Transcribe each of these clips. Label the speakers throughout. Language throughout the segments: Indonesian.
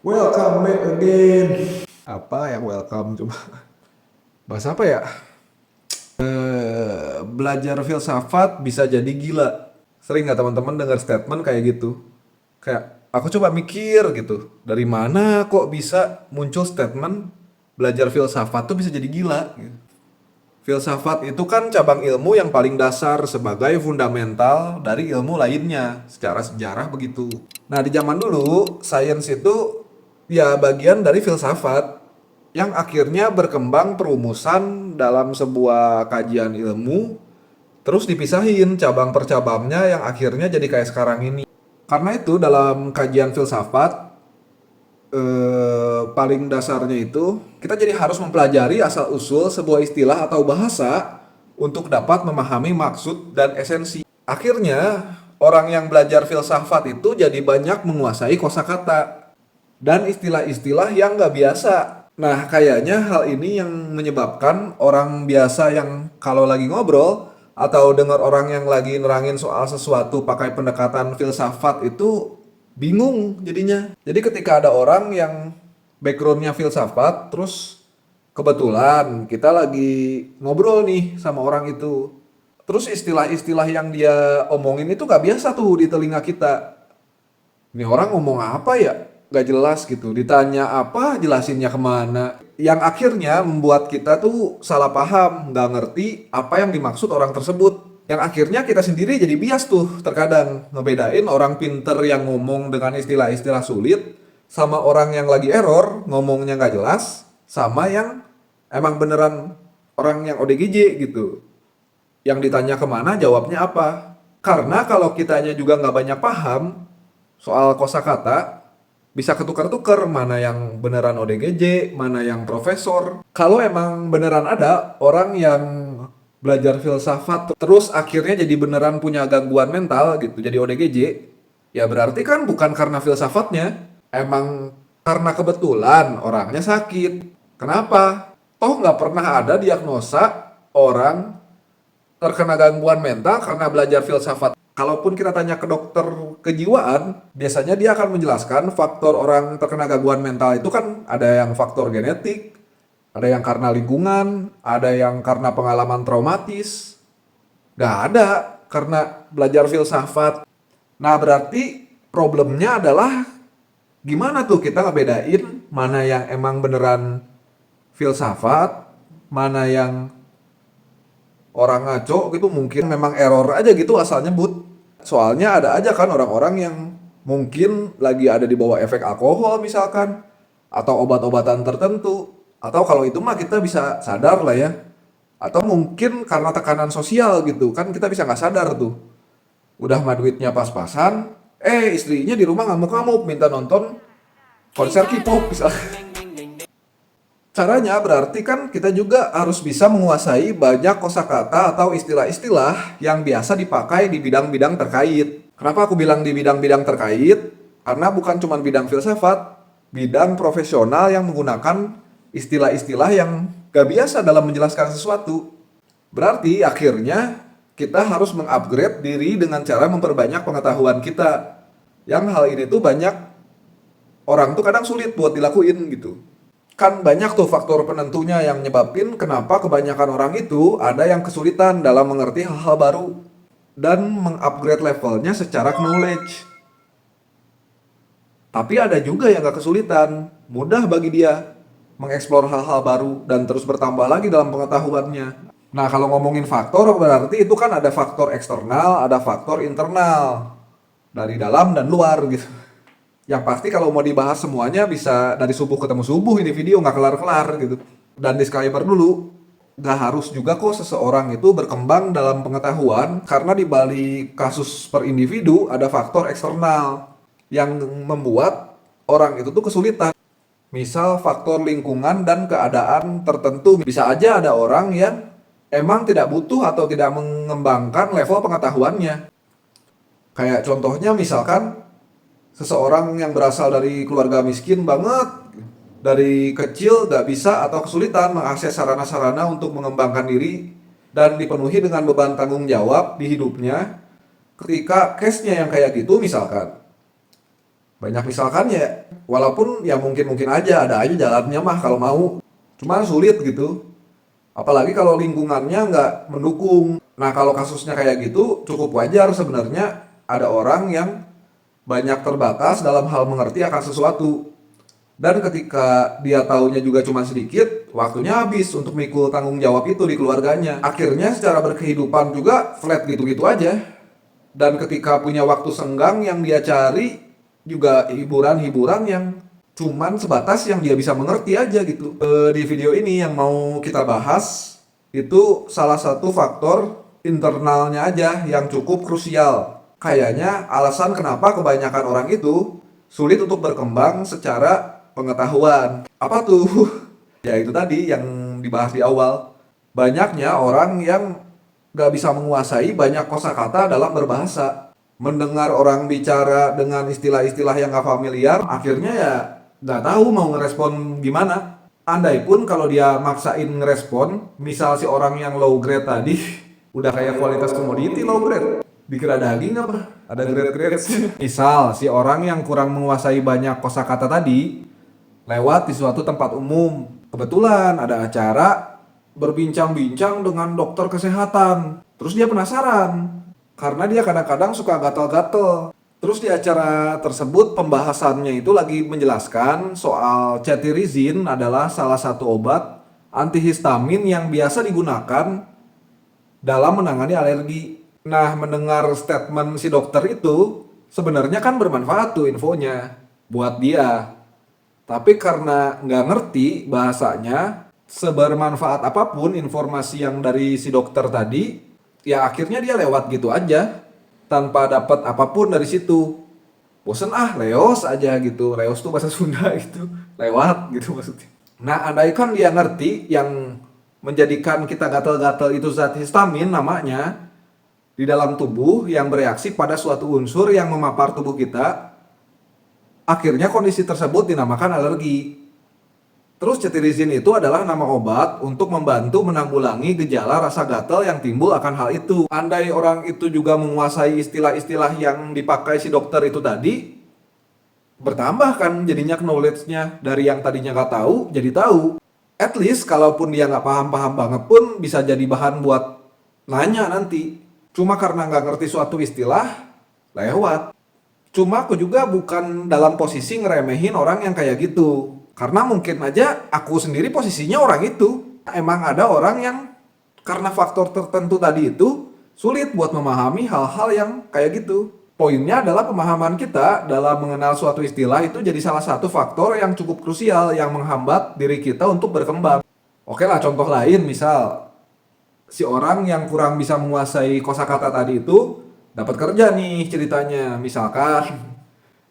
Speaker 1: Welcome back again. Apa yang welcome coba? Bahasa apa ya? Belajar filsafat bisa jadi gila. Sering nggak teman-teman dengar statement kayak gitu? Kayak aku coba mikir gitu. Dari mana kok bisa muncul statement belajar filsafat tuh bisa jadi gila? Gitu. Filsafat itu kan cabang ilmu yang paling dasar sebagai fundamental dari ilmu lainnya, secara sejarah begitu. Nah, di zaman dulu, sains itu ya bagian dari filsafat yang akhirnya berkembang perumusan dalam sebuah kajian ilmu, terus dipisahin cabang per cabangnya yang akhirnya jadi kayak sekarang ini. Karena itu dalam kajian filsafat paling dasarnya itu kita jadi harus mempelajari asal-usul sebuah istilah atau bahasa untuk dapat memahami maksud dan esensi. Akhirnya, orang yang belajar filsafat itu jadi banyak menguasai kosakata dan istilah-istilah yang nggak biasa. Nah, kayaknya hal ini yang menyebabkan orang biasa yang kalau lagi ngobrol atau dengar orang yang lagi nerangin soal sesuatu pakai pendekatan filsafat itu bingung jadinya. Jadi ketika ada orang yang backgroundnya filsafat, terus kebetulan kita lagi ngobrol nih sama orang itu. Terus istilah-istilah yang dia omongin itu gak biasa tuh di telinga kita. Ini orang ngomong apa ya? Gak jelas gitu. Ditanya apa, jelasinnya kemana. Yang akhirnya membuat kita tuh salah paham, gak ngerti apa yang dimaksud orang tersebut. Yang akhirnya kita sendiri jadi bias tuh terkadang. Ngebedain orang pinter yang ngomong dengan istilah-istilah sulit, sama orang yang lagi error, ngomongnya gak jelas, sama yang emang beneran orang yang ODGJ gitu. Yang ditanya kemana, jawabnya apa. Karena kalau kitanya juga nggak banyak paham soal kosakata, bisa ketukar-tukar mana yang beneran ODGJ, mana yang profesor. Kalau emang beneran ada orang yang belajar filsafat terus akhirnya jadi beneran punya gangguan mental gitu, jadi ODGJ, ya berarti kan bukan karena filsafatnya, emang karena kebetulan orangnya sakit. Kenapa? Toh nggak pernah ada diagnosa orang terkena gangguan mental karena belajar filsafat. Kalaupun kita tanya ke dokter kejiwaan, biasanya dia akan menjelaskan faktor orang terkena gangguan mental itu kan ada yang faktor genetik, ada yang karena lingkungan, ada yang karena pengalaman traumatis. Gak ada karena belajar filsafat. Nah, berarti problemnya adalah gimana tuh kita ngebedain mana yang emang beneran filsafat, mana yang orang ngaco gitu, mungkin memang error aja gitu asal nyebut. Soalnya ada aja kan orang-orang yang mungkin lagi ada di bawah efek alkohol misalkan, atau obat-obatan tertentu, atau kalau itu mah kita bisa sadar lah ya, atau mungkin karena tekanan sosial gitu kan, kita bisa nggak sadar tuh udah mah duitnya pas-pasan, istrinya di rumah ngamuk-ngamuk minta nonton konser K-pop misalnya. Caranya berarti kan kita juga harus bisa menguasai banyak kosakata atau istilah-istilah yang biasa dipakai di bidang-bidang terkait. Kenapa aku bilang di bidang-bidang terkait? Karena bukan cuma bidang filsafat, bidang profesional yang menggunakan istilah-istilah yang gak biasa dalam menjelaskan sesuatu. Berarti akhirnya kita harus mengupgrade diri dengan cara memperbanyak pengetahuan kita. Yang hal ini tuh banyak orang tuh kadang sulit buat dilakuin gitu. Kan banyak tuh faktor penentunya yang nyebabin kenapa kebanyakan orang itu ada yang kesulitan dalam mengerti hal-hal baru dan mengupgrade levelnya secara knowledge. Tapi ada juga yang gak kesulitan, mudah bagi dia mengeksplor hal-hal baru dan terus bertambah lagi dalam pengetahuannya. Nah, kalau ngomongin faktor berarti itu kan ada faktor eksternal, ada faktor internal, dari dalam dan luar gitu. Yang pasti kalau mau dibahas semuanya bisa dari subuh ketemu subuh, ini video nggak kelar-kelar gitu. Dan disclaimer dulu, nggak harus juga kok seseorang itu berkembang dalam pengetahuan karena di balik kasus per individu ada faktor eksternal yang membuat orang itu tuh kesulitan. Misal faktor lingkungan dan keadaan tertentu. Bisa aja ada orang yang emang tidak butuh atau tidak mengembangkan level pengetahuannya. Kayak contohnya misalkan seseorang yang berasal dari keluarga miskin banget, dari kecil gak bisa atau kesulitan mengakses sarana-sarana untuk mengembangkan diri dan dipenuhi dengan beban tanggung jawab di hidupnya. Ketika case-nya yang kayak gitu misalkan, banyak misalkan ya, Walaupun ya mungkin-mungkin aja, ada aja jalannya mah kalau mau. Cuma sulit gitu. Apalagi kalau lingkungannya nggak mendukung. Nah kalau kasusnya kayak gitu cukup wajar sebenarnya ada orang yang banyak terbatas dalam hal mengerti akan sesuatu. Dan ketika dia taunya juga cuma sedikit, waktunya habis untuk mikul tanggung jawab itu di keluarganya. Akhirnya secara berkehidupan juga flat gitu-gitu aja. Dan ketika punya waktu senggang yang dia cari juga hiburan-hiburan yang cuman sebatas yang dia bisa mengerti aja gitu. Di video ini yang mau kita bahas itu salah satu faktor internalnya aja yang cukup krusial. Kayaknya alasan kenapa kebanyakan orang itu sulit untuk berkembang secara pengetahuan. Apa tuh? Ya itu tadi yang dibahas di awal. Banyaknya orang yang gak bisa menguasai banyak kosakata dalam berbahasa. Mendengar orang bicara dengan istilah-istilah yang gak familiar, akhirnya ya gak tahu mau ngerespon gimana. Andai pun kalau dia maksain ngerespon, misal si orang yang low grade tadi, udah kayak kualitas komoditi low grade. Dikira daging apa? Ada grade-grade. Misal si orang yang kurang menguasai banyak kosakata tadi, lewat di suatu tempat umum. Kebetulan ada acara berbincang-bincang dengan dokter kesehatan. Terus dia penasaran, karena dia kadang-kadang suka gatal-gatal. Terus di acara tersebut pembahasannya itu lagi menjelaskan soal cetirizin adalah salah satu obat antihistamin yang biasa digunakan dalam menangani alergi. Nah, mendengar statement si dokter itu sebenarnya kan bermanfaat tuh infonya buat dia. Tapi karena nggak ngerti bahasanya, sebermanfaat apapun informasi yang dari si dokter tadi, ya akhirnya dia lewat gitu aja, tanpa dapat apapun dari situ. Bosen leos aja gitu, leos tuh bahasa Sunda gitu, lewat gitu maksudnya. Nah andaikan dia ngerti yang menjadikan kita gatal-gatal itu zat histamin namanya, di dalam tubuh yang bereaksi pada suatu unsur yang memapar tubuh kita, akhirnya kondisi tersebut dinamakan alergi. Terus cetirizin itu adalah nama obat untuk membantu menanggulangi gejala rasa gatal yang timbul akan hal itu. Andai orang itu juga menguasai istilah-istilah yang dipakai si dokter itu tadi, bertambah kan jadinya knowledge-nya dari yang tadinya nggak tahu jadi tahu. At least kalaupun dia nggak paham-paham banget pun bisa jadi bahan buat nanya nanti. Cuma karena nggak ngerti suatu istilah, lewat. Cuma aku juga bukan dalam posisi ngeremehin orang yang kayak gitu. Karena mungkin aja aku sendiri posisinya orang itu. Emang ada orang yang karena faktor tertentu tadi itu sulit buat memahami hal-hal yang kayak gitu. Poinnya adalah pemahaman kita dalam mengenal suatu istilah itu jadi salah satu faktor yang cukup krusial yang menghambat diri kita untuk berkembang. Oke lah, contoh lain misal si orang yang kurang bisa menguasai kosakata tadi itu dapat kerja nih ceritanya, misalkan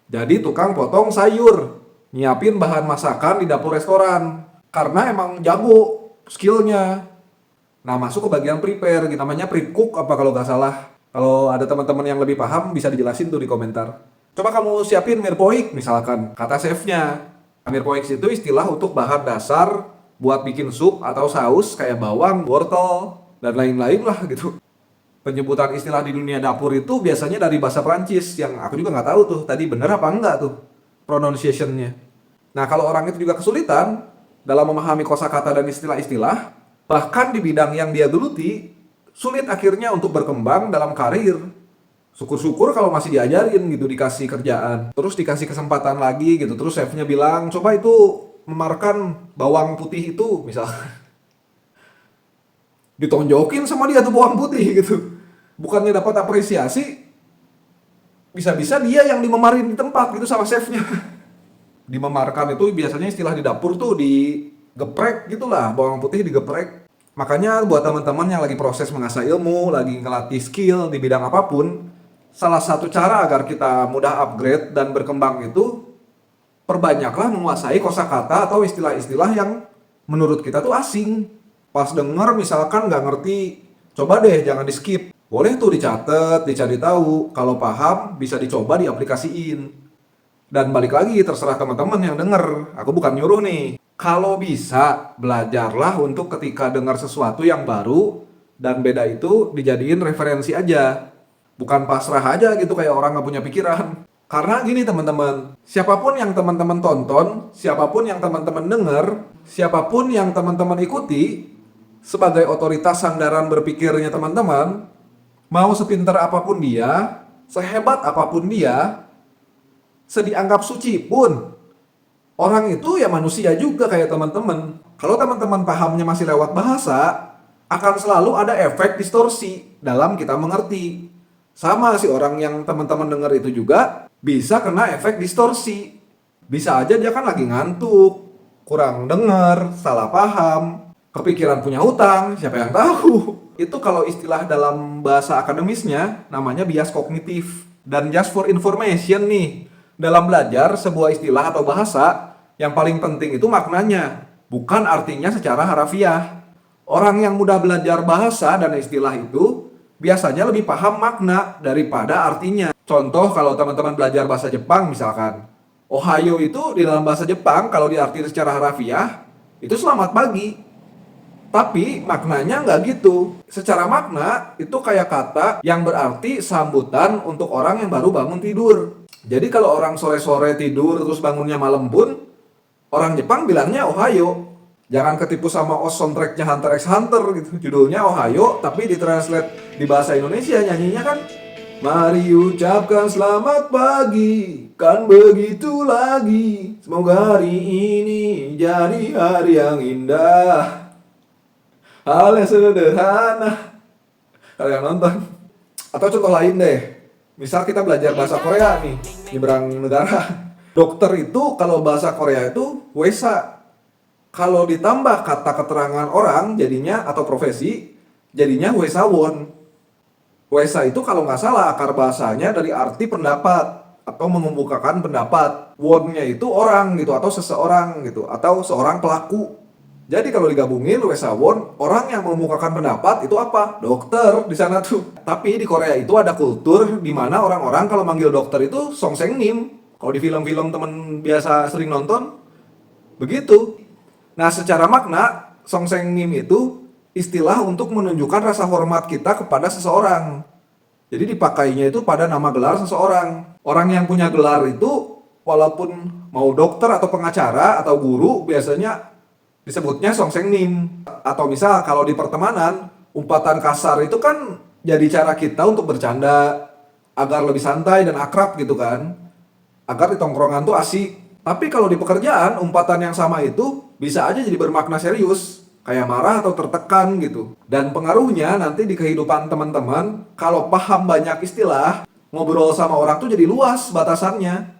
Speaker 1: jadi tukang potong sayur, nyiapin bahan masakan di dapur restoran, karena emang jago skillnya. Nah masuk ke bagian prepare, gitu namanya prep cook apa kalau nggak salah. Kalau ada teman-teman yang lebih paham bisa dijelasin tuh di komentar. Coba kamu siapin mirpoik misalkan, kata chefnya. Mirpoik itu istilah untuk bahan dasar buat bikin sup atau saus kayak bawang, wortel, dan lain-lain lah gitu. Penyebutan istilah di dunia dapur itu biasanya dari bahasa Prancis yang aku juga nggak tahu tuh tadi bener apa enggak tuh pronunciation-nya. Nah kalau orang itu juga kesulitan dalam memahami kosakata dan istilah-istilah, bahkan di bidang yang dia geluti, sulit akhirnya untuk berkembang dalam karir. Syukur-syukur kalau masih diajarin gitu, dikasih kerjaan, terus dikasih kesempatan lagi gitu, terus chefnya bilang coba itu memarkan bawang putih itu misal. Ditonjokin sama dia tuh bawang putih gitu. Bukannya dapat apresiasi, bisa-bisa dia yang dimemarin di tempat gitu sama chefnya. Dimemarkan itu biasanya istilah di dapur tuh digeprek gitulah, bawang putih digeprek. Makanya buat teman-teman yang lagi proses mengasah ilmu, lagi ngelatih skill di bidang apapun, salah satu cara agar kita mudah upgrade dan berkembang itu perbanyaklah menguasai kosakata atau istilah-istilah yang menurut kita tuh asing. Pas denger misalkan nggak ngerti, coba deh jangan di skip. Boleh tuh dicatat, dicari tahu. Kalau paham bisa dicoba diaplikasiin. Dan balik lagi terserah teman-teman yang denger. Aku bukan nyuruh nih. Kalau bisa belajarlah untuk ketika dengar sesuatu yang baru dan beda itu dijadiin referensi aja. Bukan pasrah aja gitu kayak orang nggak punya pikiran. Karena gini teman-teman, siapapun yang teman-teman tonton, siapapun yang teman-teman dengar, siapapun yang teman-teman ikuti, sebagai otoritas sandaran berpikirnya teman-teman, mau sepintar apapun dia, sehebat apapun dia, sedianggap suci pun, orang itu ya manusia juga kayak teman-teman. Kalau teman-teman pahamnya masih lewat bahasa, akan selalu ada efek distorsi dalam kita mengerti. Sama si orang yang teman-teman dengar itu juga bisa kena efek distorsi. Bisa aja dia kan lagi ngantuk, kurang dengar, salah paham, kepikiran punya hutang, siapa yang tahu. Itu kalau istilah dalam bahasa akademisnya namanya bias kognitif. Dan just for information nih, dalam belajar sebuah istilah atau bahasa, yang paling penting itu maknanya, bukan artinya secara harafiah. Orang yang mudah belajar bahasa dan istilah itu biasanya lebih paham makna daripada artinya. Contoh kalau teman-teman belajar bahasa Jepang misalkan, Ohayo itu di dalam bahasa Jepang kalau diarti secara harafiah itu selamat pagi. Tapi maknanya nggak gitu. Secara makna itu kayak kata yang berarti sambutan untuk orang yang baru bangun tidur. Jadi kalau orang sore-sore tidur terus bangunnya malam pun, orang Jepang bilangnya Ohayo. Jangan ketipu sama soundtracknya Hunter x Hunter gitu. Judulnya Ohayo, tapi ditranslate di bahasa Indonesia nyanyinya kan, mari ucapkan selamat pagi, kan begitu lagi. Semoga hari ini jadi hari yang indah. Hal yang sederhana. Kalian nonton. Atau contoh lain deh. Misal kita belajar bahasa Korea nih, nyebrang negara. Dokter itu kalau bahasa Korea itu wesa. Kalau ditambah kata keterangan orang jadinya atau profesi, jadinya wesawon. Wesa itu kalau nggak salah akar bahasanya dari arti pendapat atau mengemukakan pendapat. Wonnya itu orang gitu atau seseorang gitu atau seorang pelaku. Jadi kalau digabungin wesawon, orang yang mengemukakan pendapat itu apa? Dokter di sana tuh. Tapi di Korea itu ada kultur di mana orang-orang kalau manggil dokter itu songsengnim. Kalau di film-film temen biasa sering nonton, begitu. Nah, secara makna, songsengnim itu istilah untuk menunjukkan rasa hormat kita kepada seseorang. Jadi dipakainya itu pada nama gelar seseorang. Orang yang punya gelar itu, walaupun mau dokter atau pengacara atau guru, biasanya disebutnya songsengnim. Atau misal kalau di pertemanan, umpatan kasar itu kan jadi cara kita untuk bercanda, agar lebih santai dan akrab gitu kan. Agar di tongkrongan tuh asik. Tapi kalau di pekerjaan, umpatan yang sama itu bisa aja jadi bermakna serius, kayak marah atau tertekan gitu. Dan pengaruhnya nanti di kehidupan teman-teman, kalau paham banyak istilah, ngobrol sama orang tuh jadi luas batasannya.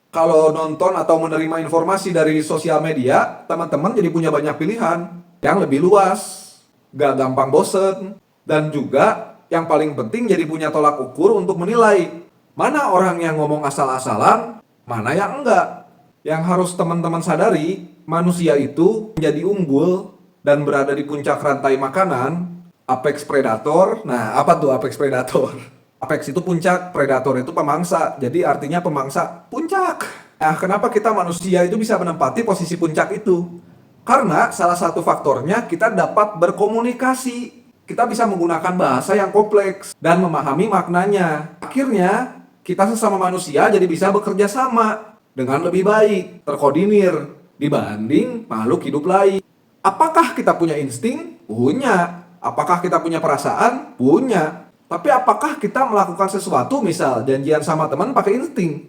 Speaker 1: Kalau nonton atau menerima informasi dari sosial media, teman-teman jadi punya banyak pilihan yang lebih luas, gak gampang bosen. Dan juga yang paling penting jadi punya tolak ukur untuk menilai mana orang yang ngomong asal-asalan, mana yang enggak. Yang harus teman-teman sadari, manusia itu menjadi unggul dan berada di puncak rantai makanan, apex predator. Nah, apa tuh apex predator? Apex itu puncak, predator itu pemangsa. Jadi artinya pemangsa puncak. Nah, kenapa kita manusia itu bisa menempati posisi puncak itu? Karena salah satu faktornya kita dapat berkomunikasi. Kita bisa menggunakan bahasa yang kompleks dan memahami maknanya. Akhirnya, kita sesama manusia jadi bisa bekerja sama dengan lebih baik, terkoordinir dibanding makhluk hidup lain. Apakah kita punya insting? Punya. Apakah kita punya perasaan? Punya. Tapi apakah kita melakukan sesuatu, misal janjian sama teman pakai insting?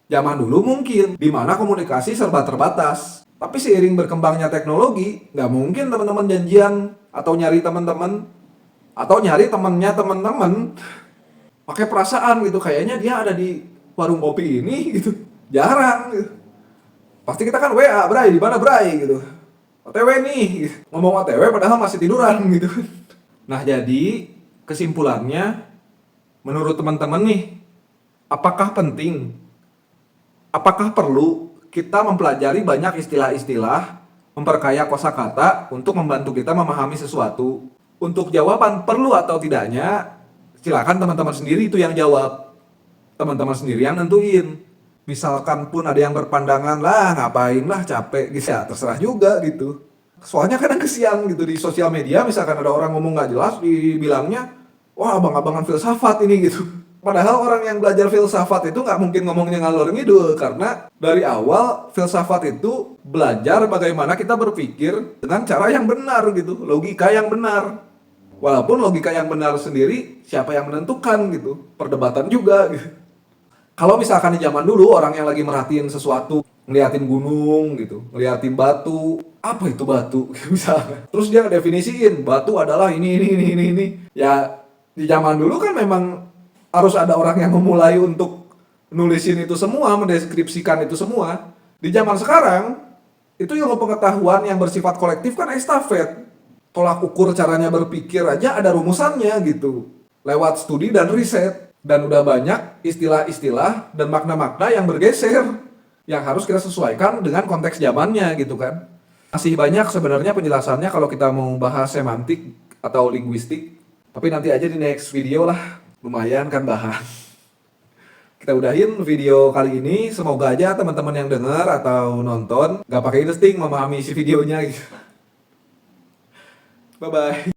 Speaker 1: Zaman dulu mungkin, di mana komunikasi serba terbatas. Tapi seiring berkembangnya teknologi, nggak mungkin teman-teman janjian atau nyari teman-teman atau nyari temannya teman-teman pakai perasaan gitu. Kayaknya dia ada di warung kopi ini gitu, jarang gitu. Pasti kita kan WA, Bray, di mana Bray gitu. OTW nih, gitu. Ngomong OTW padahal masih tiduran gitu. Nah, jadi kesimpulannya menurut teman-teman nih, apakah penting? Apakah perlu kita mempelajari banyak istilah-istilah, memperkaya kosakata untuk membantu kita memahami sesuatu? Untuk jawaban perlu atau tidaknya, silakan teman-teman sendiri itu yang jawab. Teman-teman sendiri yang nentuin. Misalkan pun ada yang berpandangan, lah ngapain lah capek gitu ya, terserah juga gitu. Soalnya kadang kesian gitu di sosial media, misalkan ada orang ngomong nggak jelas, dibilangnya, wah abang-abangan filsafat ini gitu. Padahal orang yang belajar filsafat itu nggak mungkin ngomongnya ngalor ngidul, karena dari awal filsafat itu belajar bagaimana kita berpikir dengan cara yang benar gitu, logika yang benar. Walaupun logika yang benar sendiri siapa yang menentukan gitu, perdebatan juga gitu. Kalau misalkan di zaman dulu orang yang lagi merhatiin sesuatu, ngeliatin gunung gitu, ngeliatin batu, apa itu batu misalnya. Terus dia definisiin batu adalah ini. Ya di zaman dulu kan memang harus ada orang yang memulai untuk nulisin itu semua, mendeskripsikan itu semua. Di zaman sekarang, itu ilmu pengetahuan yang bersifat kolektif kan estafet. Tolak ukur caranya berpikir aja ada rumusannya gitu. Lewat studi dan riset. Dan udah banyak istilah-istilah dan makna-makna yang bergeser. Yang harus kita sesuaikan dengan konteks zamannya gitu kan. Masih banyak sebenarnya penjelasannya kalau kita mau bahas semantik atau linguistik. Tapi nanti aja di next video lah. Lumayan kan bahan. Kita udahin video kali ini. Semoga aja teman-teman yang dengar atau nonton gak pakai insting memahami isi videonya gitu. Bye bye.